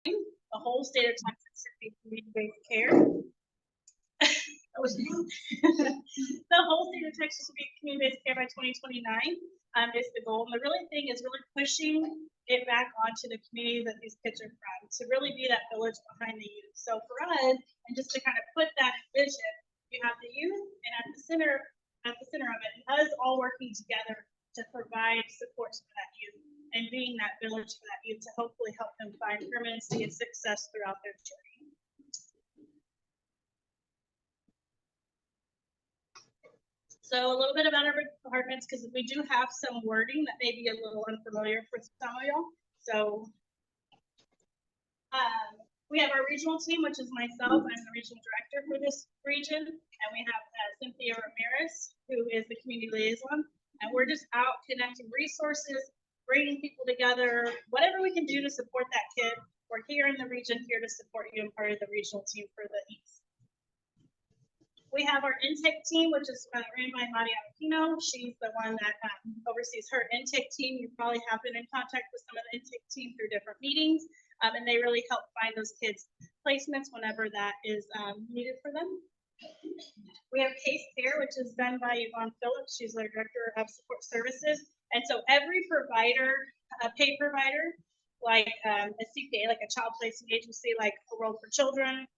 the whole state of Texas should be community-based care. That was the whole state of Texas should be community-based care by 2029 is the goal. And the really thing is really pushing it back onto the community that these kids are from, to really be that village behind the youth. So for us, and just to kind of put that in vision, you have the youth, and at the center of it, us all working together to provide support for that youth and being that village for that youth to hopefully help them find permanency and success throughout their journey. So a little bit about our departments, because we do have some wording that may be a little unfamiliar for some of y'all. So we have our regional team, which is myself. I'm the regional director for this region. And we have Cynthia Ramirez, who is the community liaison. And we're just out connecting resources, bringing people together, whatever we can do to support that kid. We're here in the region, here to support you and part of the regional team for the East. We have our intake team, which is ran by Maria Aquino. She's the one that oversees her intake team. You probably have been in contact with some of the intake team through different meetings, and they really help find those kids placements whenever that is needed for them. We have case care, which is done by Yvonne Phillips. She's our director of support services. And so every provider, a paid provider, like a CPA, like a child placement agency, like World for Children,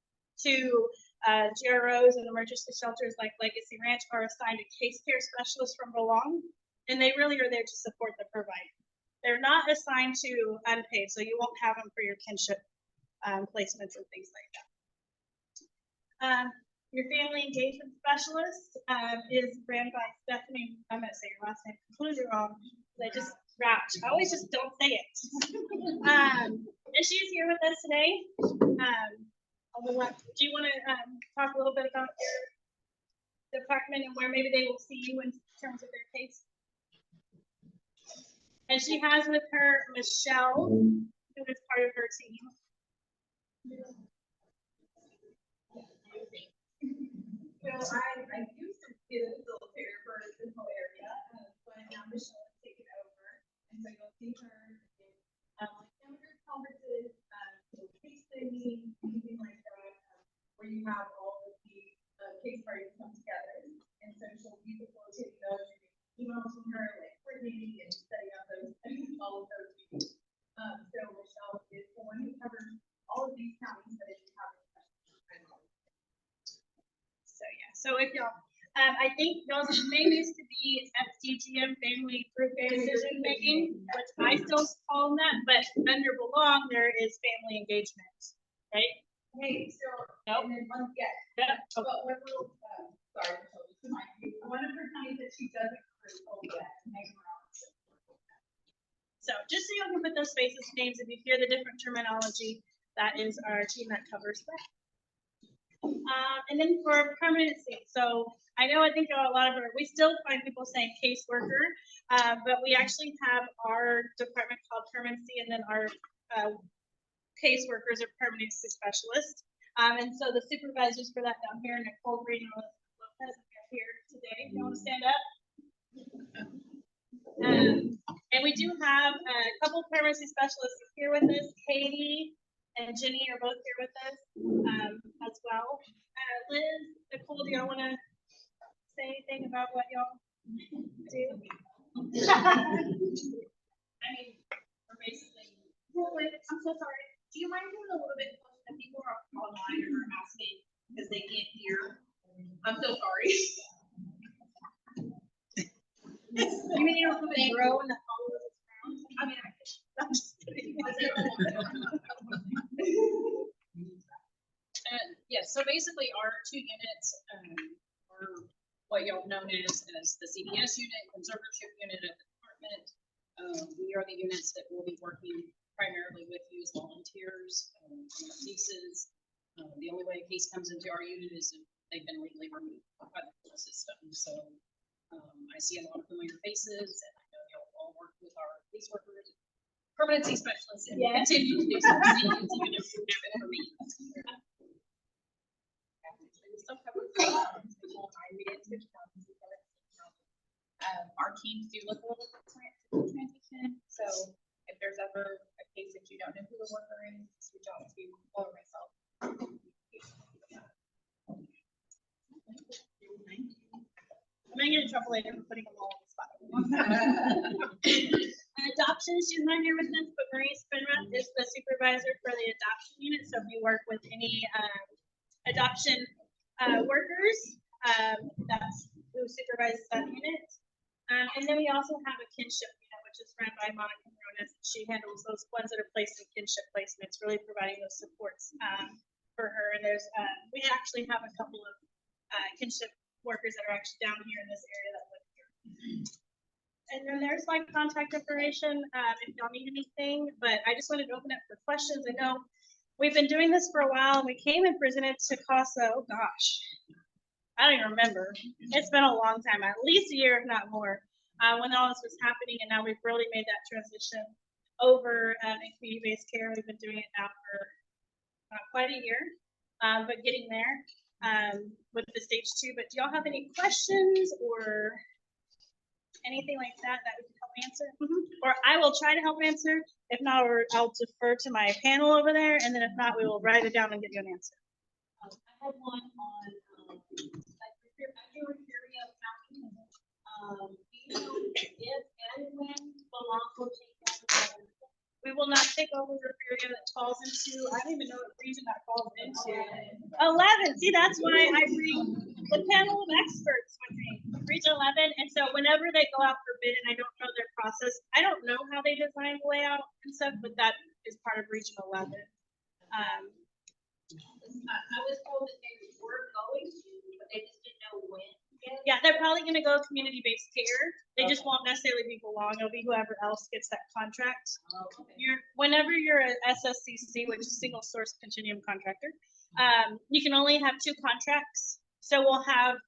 to GROs and emergency shelters like Legacy Ranch are assigned a case care specialist from Belong, and they really are there to support the provider. They're not assigned to unpaid, so you won't have them for your kinship placements and things like that. Your family engagement specialist is ran by Stephanie. I'm going to say your last name completely wrong. I just scratch. I always just don't say it. And she's here with us today. On the left, do you want to talk a little bit about your department and where maybe they will see you in terms of their case? And she has with her Michelle, who is part of her team. So I used to be the facilitator for this whole area, but now Michelle has taken over, and so you'll see her in younger conferences, case studies, anything like that, where you have all of the case parties come together, and so she'll be facilitating those, emails from her, like coordinating and setting up those, all of those meetings. So Michelle is the one who covers all of these counties, but if you have any questions, so yeah, so if y'all, I think y'all's name used to be FDGM, Family Group Decision Making, which I still call them that, but under Belong there is family engagement, right? hey, so nope. And then one, yeah. But one little, sorry, one of her counties that she doesn't approve, So just so you can put those spaces names, if you hear the different terminology, that is our team that covers that. And then for permanency, so I think a lot of we still find people saying caseworker, but we actually have our department called permanency, and then our caseworkers are permanency specialists. And so the supervisors for that down here, Nicole Green and Lopez, are here today. If you want to stand up. And we do have a couple permanency specialists here with us. Katie and Jenny are both here with us as well. Liz, Nicole, do y'all want to say anything about what y'all do? I mean, we're basically. I'm so sorry. Do you mind doing a little bit closer? That people are online and are asking because they can't hear. I'm so sorry. You mean you don't have a drone that follows us around? I mean, I'm just kidding. Yes, so basically our two units are what y'all known as the CDS unit, conservatorship unit at the department. We are the units that will be working primarily with you as volunteers on the cases. The only way a case comes into our unit is if they've been legally removed by the court system. So I see a lot of familiar faces, and I know y'all all work with our case workers, permanency specialists, and continue to do so. For me. Our teams do look a little different in transition. So if there's ever a case that you don't know who the worker is, reach out trouble later for putting them all on the spot. Adoption, she's not here with us, but Marie Spinrath is the supervisor for the adoption unit. So if you work with any adoption workers, that's who supervises that unit. And then we also have a kinship unit, which is run by Monica Morones. She handles those ones that are placed in kinship placements, really providing those supports for her. And there's we actually have a couple of kinship workers that are actually down here in this area that live here. And then there's like contact information if y'all need anything. But I just wanted to open up for questions. I know we've been doing this for a while, and we came and presented to CASA. Oh gosh, I don't even remember. It's been a long time, at least a year, if not more, when all this was happening. And now we've really made that transition over in community-based care. We've been doing it now for not quite a year, but getting there with the stage 2. But do y'all have any questions or anything like that that we can help answer? Or I will try to help answer. If not, I'll defer to my panel over there. And then if not, we will write it down and give you an answer. I had one on, do you know if and when Belong will take over? We will not take over the area that falls into, I don't even know what region that falls into. 11. See, that's why I bring the panel of experts with me. Region 11. And so whenever they go out for bid, and I don't know their process, I don't know how they design the layout and stuff, but that is part of Region 11. I was told that they were going to, but they just didn't know when. Yeah, they're probably going to go community-based care. They just won't necessarily be Belong. It'll be whoever else gets that contract. Whenever you're an SSCC, which is single source continuum contractor, you can only have 2 contracts. So we'll have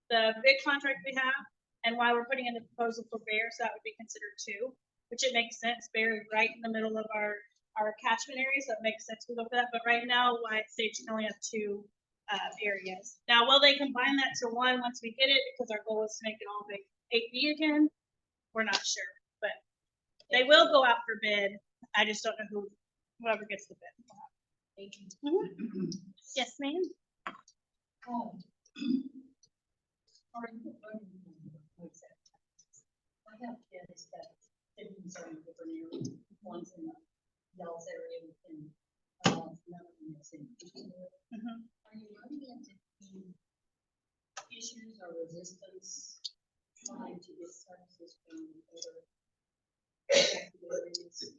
the big contract we have, and why we're putting in the proposal for Bear, so that would be considered 2, which it makes sense. Bear is right in the middle of our catchment area, so it makes sense we go for that. But right now, Wyatt Stage can only have 2 areas. Now, will they combine that to 1 once we get it? Because our goal is to make it all big 8B again. We're not sure, but they will go out for bid. I just don't know whoever gets the bid. Thank you. Yes, ma'am. I have kids that live in some different areas, one's in the Dallas area and none of them is in. Are you running into any issues or resistance trying to get services from other areas?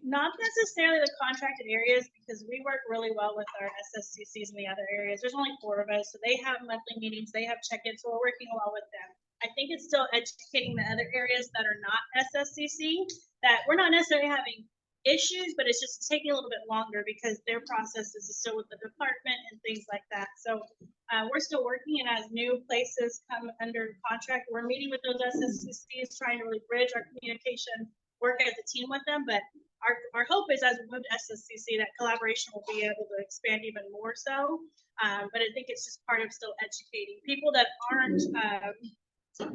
Not necessarily the contracted areas, because we work really well with our SSCCs in the other areas. There's only 4 of us, so they have monthly meetings, they have check-ins, so we're working well with them. I think it's still educating the other areas that are not SSCC, that we're not necessarily having issues, but it's just taking a little bit longer because their processes is still with the department and things like that. So we're still working, and as new places come under contract, we're meeting with those SSCCs, trying to really bridge our communication, work as a team with them. But our hope is as we move to SSCC, that collaboration will be able to expand even more so. But I think it's just part of still educating people that aren't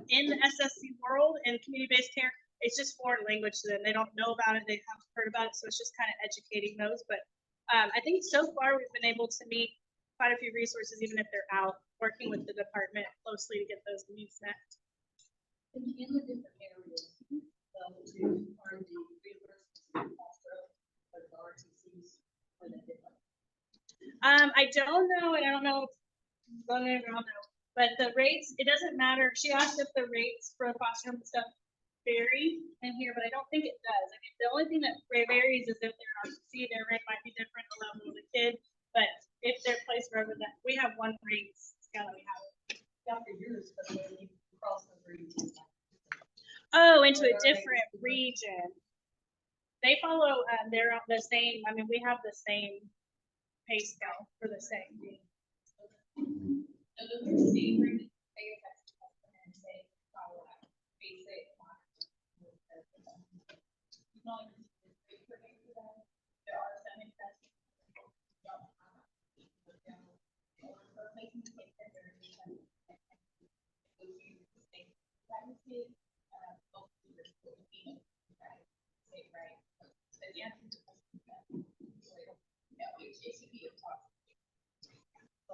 in the SSC world and community-based care. It's just foreign language to them. They don't know about it. They haven't heard about it. So it's just kind of educating those. But I think so far we've been able to meet quite a few resources, even if they're out, working with the department closely to get those needs met. In the different areas, are the reimbursements also for the RTCs or the different? I don't know, and I don't know. But the rates, it doesn't matter. She asked if the rates for the foster home stuff vary in here, but I don't think it does. I mean, the only thing that varies is if they're RTC, their rate might be different, the level of the kid. But if they're placed wherever that, we have one rate scale that we have. After yours, but then you cross the region. Oh, into a different region. They follow, they're on the same, I mean, we have the same pay scale for the same. So those are the same rate, pay your taxes, and say, follow up, basic. There are some exceptions.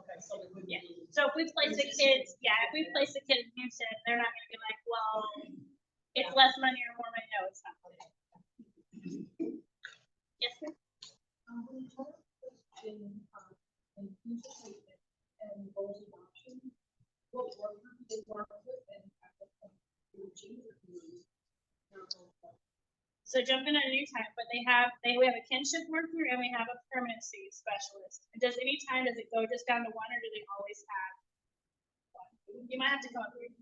Okay, So it would Yeah. be. So if we place the kids, if we place the kid in Houston, they're not gonna be like, well, it's less money or more money. No, it's not. Yes, sir. We have a question, in future treatment and goals adoption. What work do they work with and at what point do you choose or do you? So jumping at any time, but we have a kinship worker and we have a permanency specialist. Does it go just down to one or do they always have one? You might have to come up with.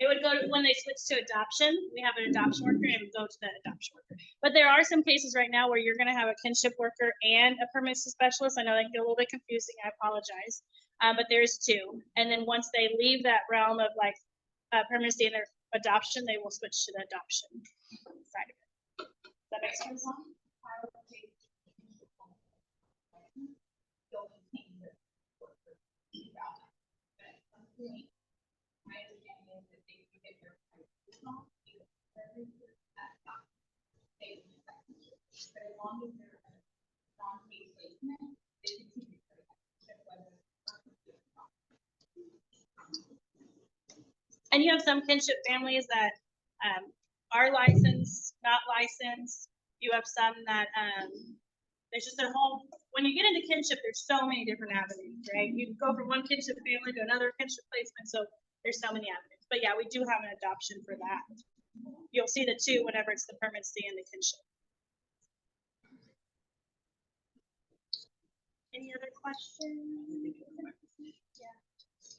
It would go to, when they switch to adoption, we have an adoption worker and it would go to the adoption worker. But there are some cases right now where you're gonna have a kinship worker and a permanency specialist. I know that can get a little bit confusing, I apologize. But there's two. And then once they leave that realm of like permanency and their adoption, they will switch to the adoption side of it. Does that make sense? And you have some kinship families that are licensed, not licensed. You have some that there's just their home. When you get into kinship, there's so many different avenues, right? You go from one kinship family to another kinship placement, so there's so many avenues. But yeah, we do have an adoption for that. You'll see the two whenever it's the permanency and the kinship. Any other questions? Yeah.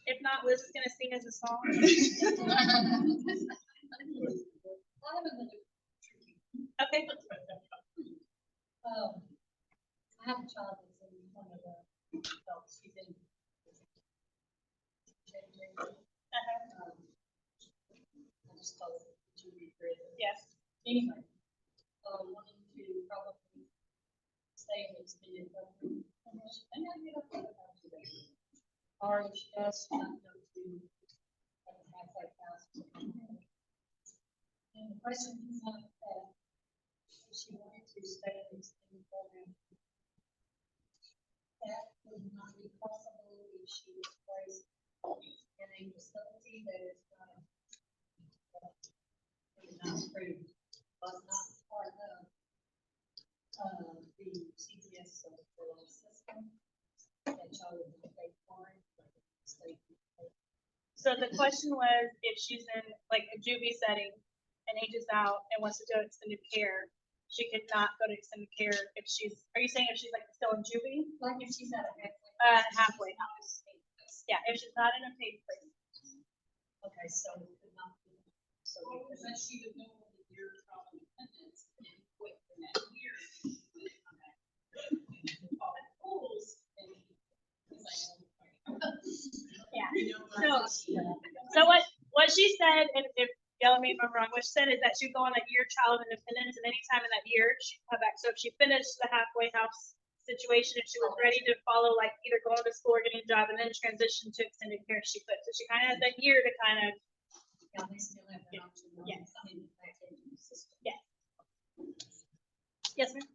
If not, Liz is gonna sing us a song. Okay. I have a child that's in one of the adults, she's in. I just call it Judy Grid. Yes. Anyway, wanting to probably stay in extended government. And I get up to the house today. Or she does not go to like a halfway house. And the question is not that she wanted to stay in extended program. That would not be possible if she was placed in a facility that is not approved, was not part of the CPS system. That child would not pay for it, but state. So the question was if she's in like a juvie setting and ages out and wants to go to extended care, she could not go to extended care if she's, are you saying if she's like still in juvie? Like if she's at a Halfway house. Yeah, if she's not in a paid place. Okay, so it could not be. So But she would know the year of independence and quit the next year. All schools and. Yeah. So what she said, if yell at me if I'm wrong, what she said is that she'd go on a year child of independence and anytime in that year she'd come back. So if she finished the halfway house situation, if she was ready to follow like either going to school or getting a job and then transition to extended care, she could. So she kind of has that year to kind of. Yeah, they still have the option. Yes. Coming back into the system. Yes. Yes, ma'am.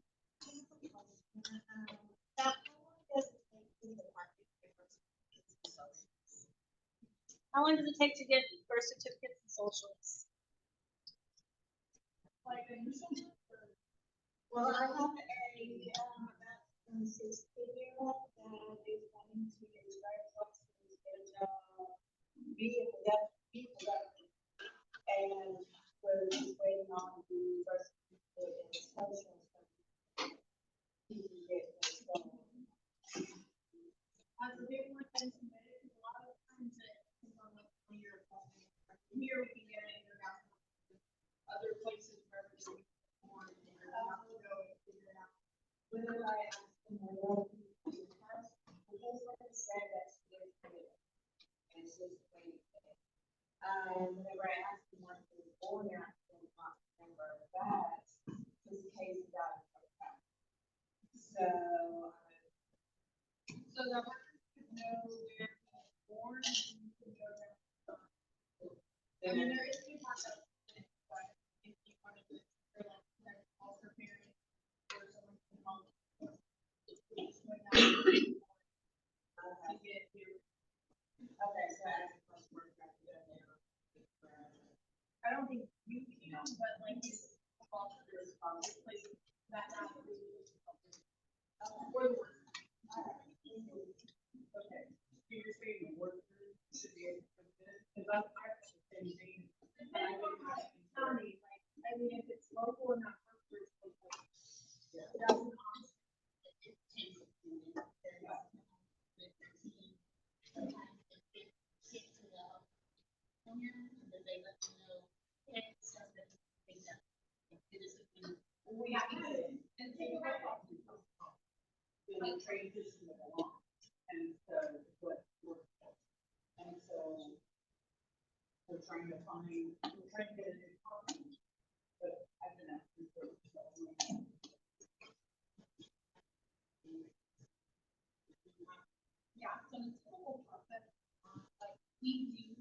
How long does it take to get birth certificates and socials? Like initial, well, I have a 16-year-old that is wanting to get his driver's license and be a production. And we're just waiting on the birth certificate and the social. He can get his As a big one, and submitted, a lot of times it depends on what you're applying. Here we can get it, or down other places where we can more, and have to go and figure it out. whenever I asked him what he was test, the whole person said that she was good. And she was great. Whenever I asked him when he was born, I still not remember that. His case got back. So the workers could know where he was born, and you could go down. I mean, there is two parts of it, but if you wanted to, for like, also parents, or someone from home. Okay, so I asked a question where it's actually done there. I don't think you can, but like this fosters places that have. Or the work. Okay, so you're saying the worker should be able to put this, because I'm actually thinking. County, like, I mean, if it's local and not for it's local. Yeah. It doesn't cost. There you go. We have to, and take it back. The transition along, and so what works. And so we're trying to get a new partner, but I've been asking for. Yeah, so it's a whole process, like we do.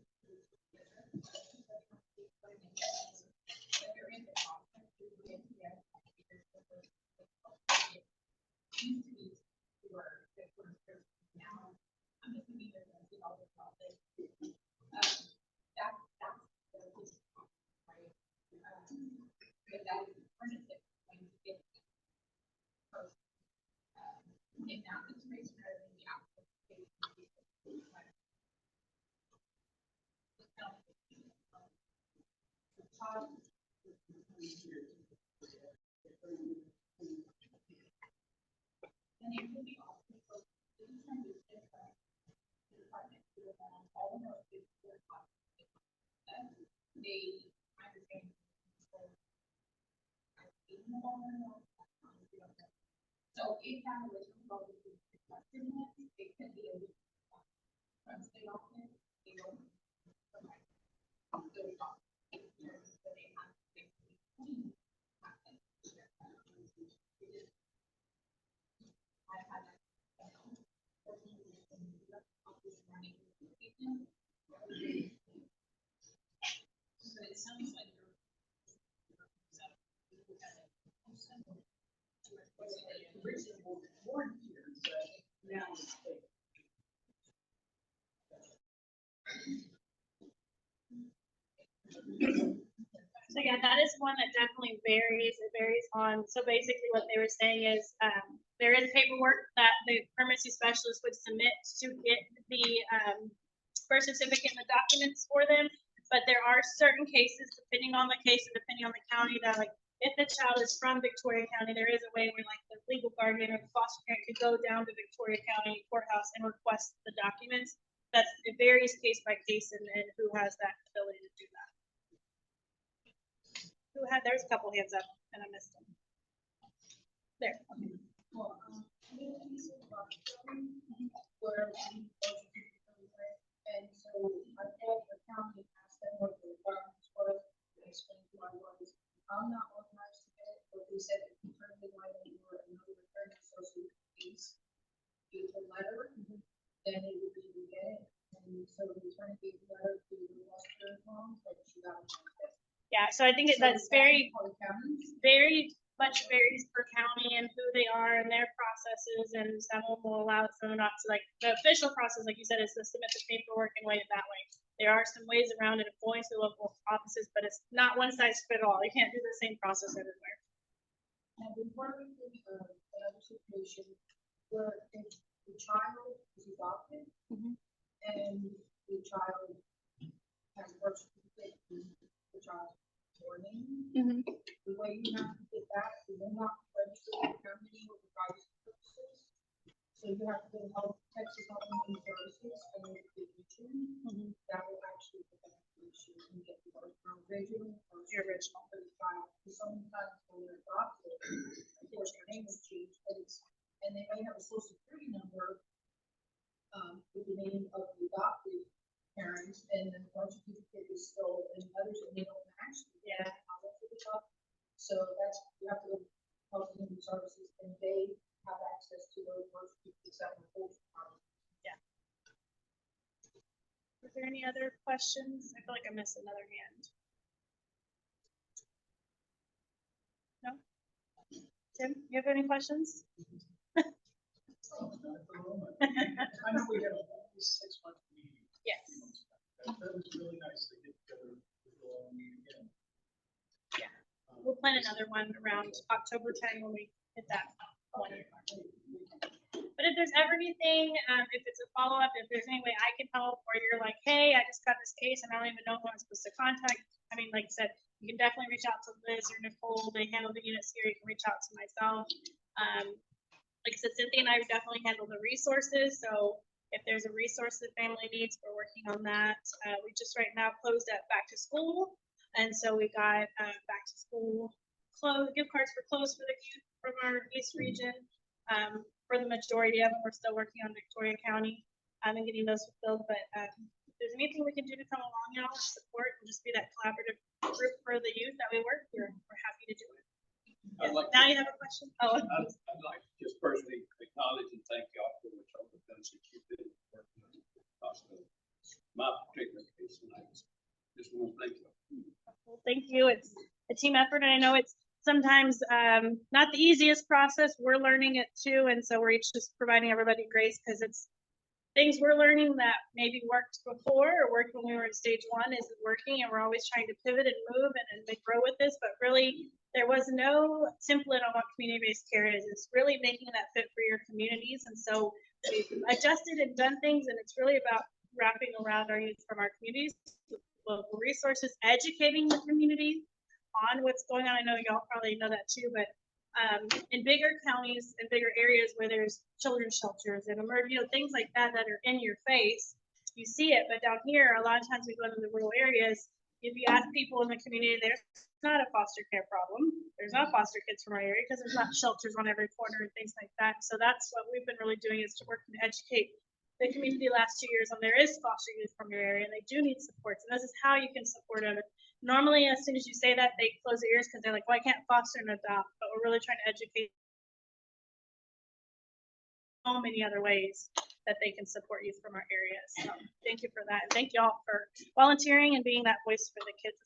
And it will be awesome. So this is kind of different. All of our kids are they understand. So if that original goal is reflected in it, it could be a once they all in, they don't. So it sounds like you're. Original born here, so now it's. So yeah, that is one that definitely varies. It varies on, so basically what they were saying is, there is paperwork that the permanency specialist would submit to get the, birth certificate and the documents for them. But there are certain cases, depending on the case and depending on the county, that like, if the child is from Victoria County, there is a way where like the legal guardian or the foster parent could go down to Victoria County courthouse and request the documents. That's, it varies case by case and who has that ability to do that. Who had, there's a couple hands up and I missed them. There. Okay. Well, where and so I called the county, asked them what the requirements were, they explained to my lawyers, I'm not authorized to get it, but they said if you turn the line or another attorney associate case, gave a letter, then it would be to get it. And so the attorney gave a letter to the Western Farms, but she got it. Yeah, so I think that's very much varies per county and who they are and their processes, and some will allow it, some not. So like the official process, like you said, is to submit the paperwork and wait it that way. There are some ways around it of going to local offices, but it's not one size fit all. You can't do the same process everywhere. And we've worked with another situation where if the child is adopted and the child has birth certificate, the child's name, the way you have to get that, you will not register the county or the privacy purposes. So you have to go to Health Texas Health and Human Services and then that will actually put that information and get the original or the original for the child. Because sometimes when they're adopted, of course, their name is changed, but it's, and they may have a social security number with the name of the adopted parents, and then the birth certificate is still in others, and they don't actually. Yeah. So that's, you have to go to Health and Human Services, and they have access to those birth certificates that were pulled from. Yeah. Is there any other questions? I feel like I missed another hand. No? Tim, you have any questions? I know we have a 6-month meeting. Yes. plan another one around October 10 when we hit that 1 year mark. But if there's ever anything, if it's a follow-up, if there's any way I can help, or you're like, hey, I just got this case and I don't even know who I'm supposed to contact. I mean, like I said, you can definitely reach out to Liz or Nicole. They handle the units here. You can reach out to myself. Like I said, Cynthia and I definitely handle the resources. So if there's a resource that family needs, we're working on that. We just right now closed at back to school. And so we got back to school gift cards for clothes for the youth from our East region. For the majority of them, we're still working on Victoria County and getting those fulfilled. But if there's anything we can do to come along, y'all, and support and just be that collaborative group for the youth that we work with, we're happy to do it. I'd like Now you have a question? Oh, I'd like to just personally acknowledge and thank y'all for what y'all have done since you've been working on the hospital. My particular case, and I just want to thank you. well, thank you. It's a team effort, and I know it's sometimes not the easiest process. We're learning it too, and so we're each just providing everybody grace because it's things we're learning that maybe worked before or worked when we were in stage 1 isn't working, and we're always trying to pivot and move and grow with this. But really, there was no template on what community-based care is. It's really making that fit for your communities, and so we've adjusted and done things, and it's really about wrapping around our youth from our communities with local resources, educating the community on what's going on. I know y'all probably know that too, but in bigger counties and bigger areas where there's children's shelters and things like that that are in your face, you see it. But down here, a lot of times we go into the rural areas. If you ask people in the community, there's not a foster care problem. There's not foster kids from our area because there's not shelters on every corner and things like that. So that's what we've been really doing, is to work to educate the community last 2 years on there is foster youth from your area and they do need supports, and this is how you can support them. Normally, as soon as you say that, they close their ears because they're like, well, I can't foster and adopt, but we're really trying to educate so many other ways that they can support youth from our area. So thank you for that. And thank y'all for volunteering and being that voice for the kids as well.